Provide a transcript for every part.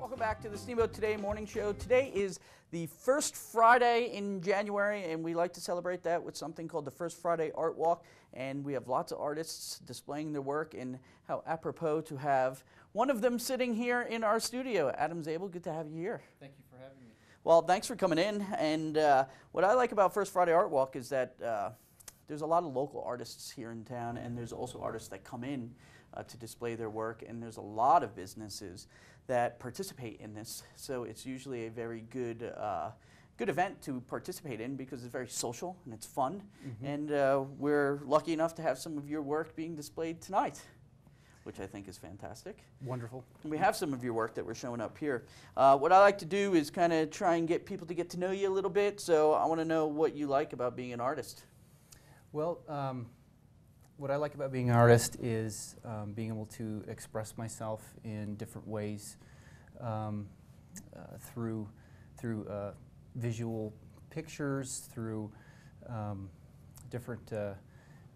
Welcome back to the Steamboat Today morning show. Today is the first Friday in January, and we like to celebrate that with something called the First Friday Art Walk. And we have lots of artists displaying their work, and how apropos to have one of them sitting here in our studio. Adam Zabel, good to have you here. Thank you for having me. Well, thanks for coming in. And what I like about First Friday Art Walk is that there's a lot of local artists here in town, and there's also artists that come in to display their work, and there's a lot of businesses that participate in this. So it's usually a very good good event to participate in because it's very social and it's fun. And we're lucky enough to have some of your work being displayed tonight, which I think is fantastic. Wonderful. And we have some of your work that we're showing up here. What I like to do is kind of try and get people to get to know you a little bit. So I want to know what you like about being an artist. Well, what I like about being an artist is being able to express myself in different ways through visual pictures, through different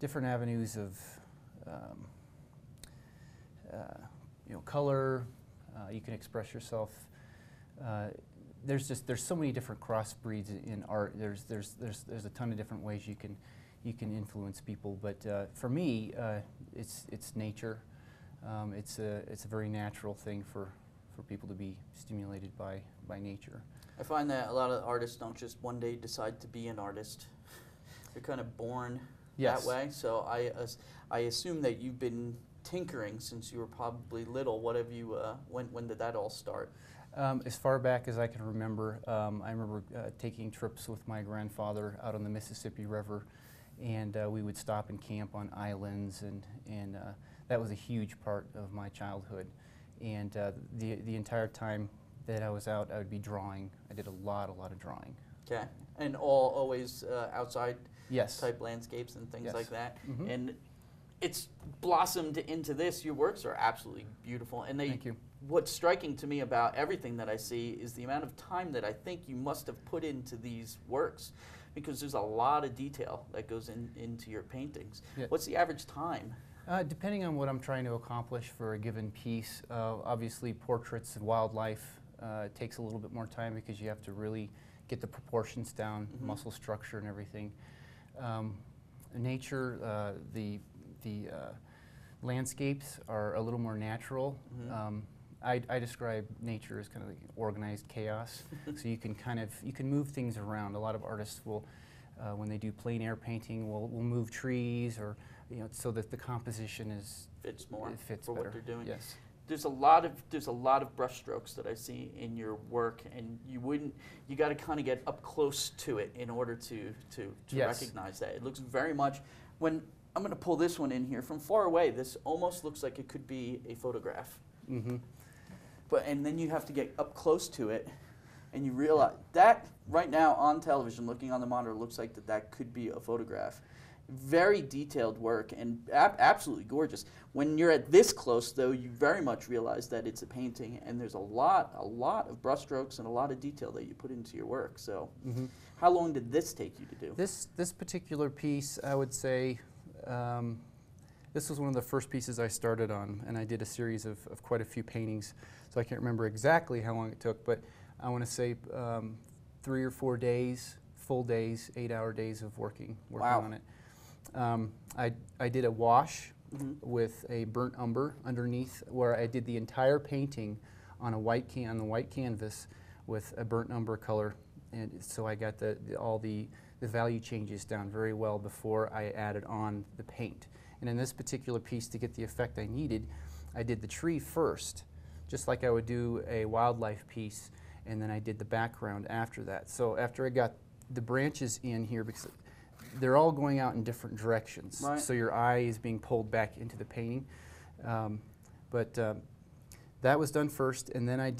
avenues of color. You can express yourself. There's so many different crossbreeds in art. There's a ton of different ways you can influence people, but for me, it's nature. It's a very natural thing for people to be stimulated by nature. I find that a lot of artists don't just one day decide to be an artist. They're kind of born that way. So I assume that you've been tinkering since you were probably little. What have you? When did that all start? As far back as I can remember, I remember taking trips with my grandfather out on the Mississippi River. And we would stop and camp on islands, and that was a huge part of my childhood. And the entire time that I was out, I would be drawing. I did a lot of drawing. Okay, and always outside type landscapes and things like that. And it's blossomed into this. Your works are absolutely beautiful, and Thank you. What's striking to me about everything that I see is the amount of time that I think you must have put into these works, because there's a lot of detail that goes into your paintings. Yeah. What's the average time? Depending on what I'm trying to accomplish for a given piece, obviously portraits of wildlife takes a little bit more time because you have to really get the proportions down, muscle structure and everything. Nature, the landscapes are a little more natural. I describe nature as kind of like organized chaos. So you can move things around. A lot of artists will, when they do plein air painting, will move trees, or so that the composition fits for better. What they're doing. Yes. There's a lot of brush strokes that I see in your work, and you got to kind of get up close to it in order to recognize that. It looks very much when. I'm going to pull this one in here. From far away, this almost looks like it could be a photograph. And then you have to get up close to it, and you realize that right now on television, looking on the monitor, looks like that could be a photograph. Very detailed work and absolutely gorgeous. When you're at this close, though, you very much realize that it's a painting, and there's a lot of brushstrokes and a lot of detail that you put into your work. So, how long did this take you to do? This particular piece, I would say. This was one of the first pieces I started on, and I did a series of quite a few paintings, so I can't remember exactly how long it took, but I want to say 3 or 4 days, full days, 8-hour days of working on it. I did a wash with a burnt umber underneath, where I did the entire painting on the white canvas with a burnt umber color, and so I got all the value changes down very well before I added on the paint. And in this particular piece, to get the effect I needed, I did the tree first, just like I would do a wildlife piece, and then I did the background after that. So after I got the branches in here, because they're all going out in different directions, so your eye is being pulled back into the painting. That was done first, and then I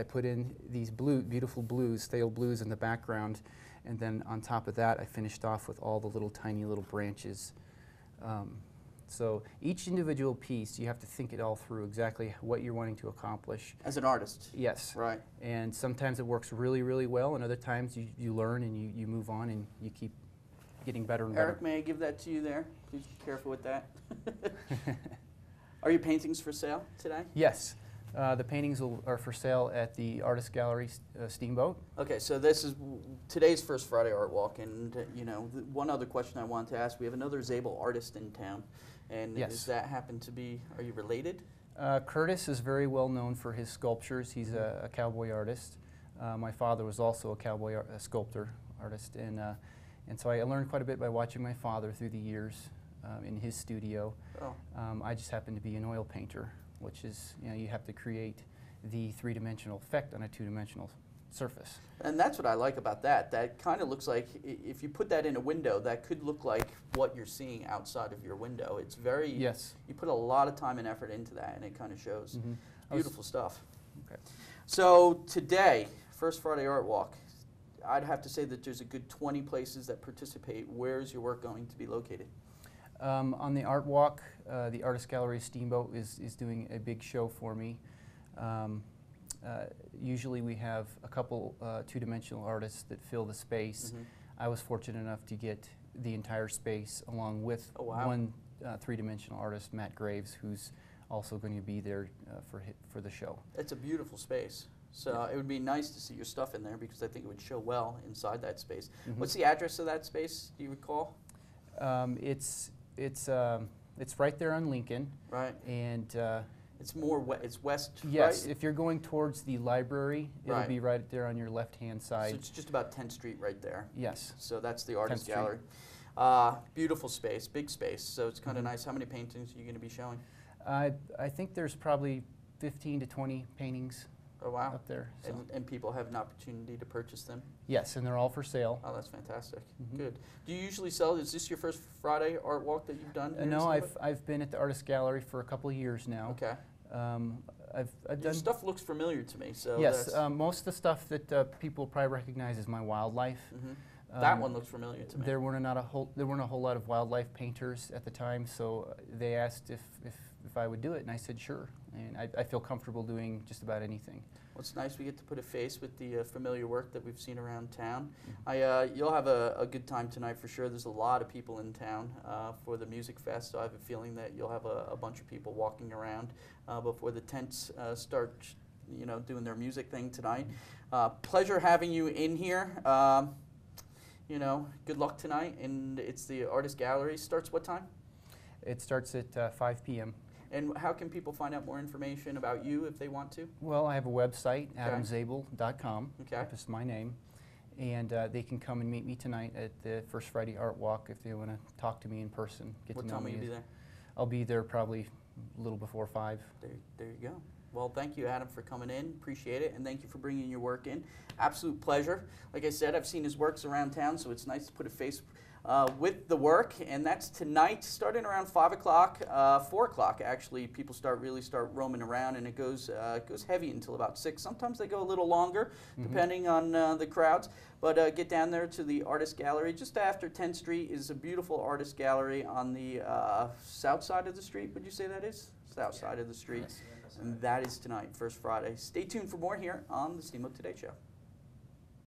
put in these beautiful blues, stale blues in the background. And then on top of that, I finished off with all the tiny little branches. So each individual piece, you have to think it all through, exactly what you're wanting to accomplish. As an artist. Yes. Right. And sometimes it works really, really well, and other times you learn and you move on and you keep getting better and better. Eric, may I give that to you there? Please be careful with that. Are your paintings for sale today? Yes. The paintings are for sale at the Artist Gallery Steamboat. Okay, so this is today's First Friday Art Walk, and one other question I wanted to ask: we have another Zabel artist in town, and Yes. does that happen to be? Are you related? Curtis is very well known for his sculptures. He's a cowboy artist. My father was also a cowboy sculptor artist, and so I learned quite a bit by watching my father through the years in his studio. Oh. I just happen to be an oil painter, which is, you have to create the three-dimensional effect on a two-dimensional surface. And that's what I like about that. That kind of looks like, if you put that in a window, that could look like what you're seeing outside of your window. It's very, Yes. you put a lot of time and effort into that, and it kind of shows. Mm-hmm. Beautiful stuff. Okay. So today, First Friday Art Walk, I'd have to say that there's a good 20 places that participate. Where is your work going to be located? On the Art Walk, the Artist Gallery Steamboat is doing a big show for me. Usually we have a couple two-dimensional artists that fill the space. Mm-hmm. I was fortunate enough to get the entire space along with Oh, wow. one three-dimensional artist, Matt Graves, who's also going to be there for the show. It's a beautiful space. So it would be nice to see your stuff in there because I think it would show well inside that space. Mm-hmm. What's the address of that space? Do you recall? It's right there on Lincoln, Right. and It's more it's west. yes, Right? if you're going towards the library, it'll Right. be right there on your left-hand So side. it's just about 10th Street right there. Yes. So that's the Artist 10th Gallery. Beautiful space, big space. So it's kind of Mhm. nice. How many paintings are you going to be showing? I think there's probably 15 to 20 paintings Oh, wow. up there. So. And people have an opportunity to purchase them. Yes, and they're all for sale. Oh, that's fantastic. Mhm. Good. Do you usually sell? Is this your first Friday art walk that you've done? Here in No, Steamboat? I've been at the Artist Gallery for a couple of years now. Okay. I've Your done stuff looks familiar to me. So yes. that's, Most of the stuff that people probably recognize is my wildlife. mhm. That one looks familiar to me. There weren't a whole lot of wildlife painters at the time, so they asked if I would do it, and I said sure. And I feel comfortable doing just about anything. Well, it's nice we get to put a face with the familiar work that we've seen around town. Mm-hmm. You'll have a good time tonight for sure. There's a lot of people in town for the music fest, so I have a feeling that you'll have a bunch of people walking around before the tents start, doing their music thing tonight. Pleasure having you in here. Good luck tonight, and it's the Artist Gallery. Starts what time? It starts at 5 p.m. And how can people find out more information about you if they want to? Well, I have a website, adamzabel.com. Okay. That's my name. And they can come and meet me tonight at the First Friday Art Walk if they want to talk to me in person, get What to know time will me. you be there? I'll be there probably a little before 5. There you go. Well, thank you, Adam, for coming in. Appreciate it. And thank you for bringing your work in. Absolute pleasure. Like I said, I've seen his works around town, so it's nice to put a face with the work. And that's tonight, starting around 5 o'clock, 4 o'clock, actually. People really start roaming around, and it goes heavy until about 6. Sometimes they go a little longer, depending on the crowds. But get down there to the Artist Gallery. Just after 10th Street is a beautiful Artist Gallery on the south side of the street. Would you say that is? South side of the street. Yes. And that is tonight, First Friday. Stay tuned for more here on the Steamboat Today Show.